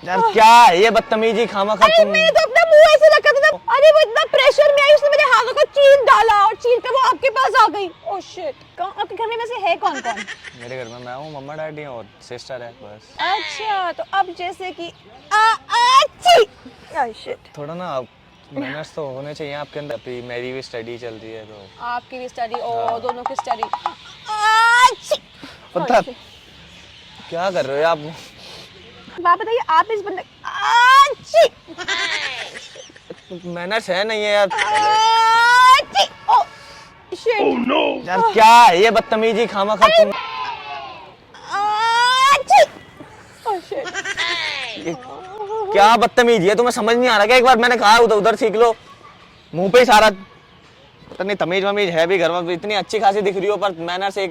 यार क्या है ये बदतमीजी खामखा अरे तुम। मैंने तो अपना मुंह ऐसे रखा था अरे वो इतना प्रेशर में आई उसने मेरे हाथों को चीर डाला और चीर के वो आपके पास आ गई। Oh shit. कौन आपके घर में वैसे है कौन कौन? मेरे घर में मैं हूँ, मम्मा डैडी और सिस्टर है बस। अच्छा तो अब जैसे कि अच्छी ओह शिट। थोड़ा ना मैनर्स तो होने चाहिए आपके अंदर। अभी मेरी भी स्टडी चल रही है तो आपकी भी स्टडी और दोनों की स्टडी। अच्छी पता क्या कर रहे हो आप? बात बताइए आप इस बंदे अच्छी मैनर्स है नहीं है यार। अच्छी ओह शिट। यार क्या है ये बदतमीजी खामखा तुम। अच्छी ओह शिट। ये क्या बदतमीजी है, तुम्हें समझ नहीं आ रहा क्या? एक बार मैंने कहा उधर उधर सीख लो, मुंह पे ही सारा। पता नहीं तमीज वमीज है भी घर में, इतनी अच्छी खासी दिख रही हो पर मैनर्स एक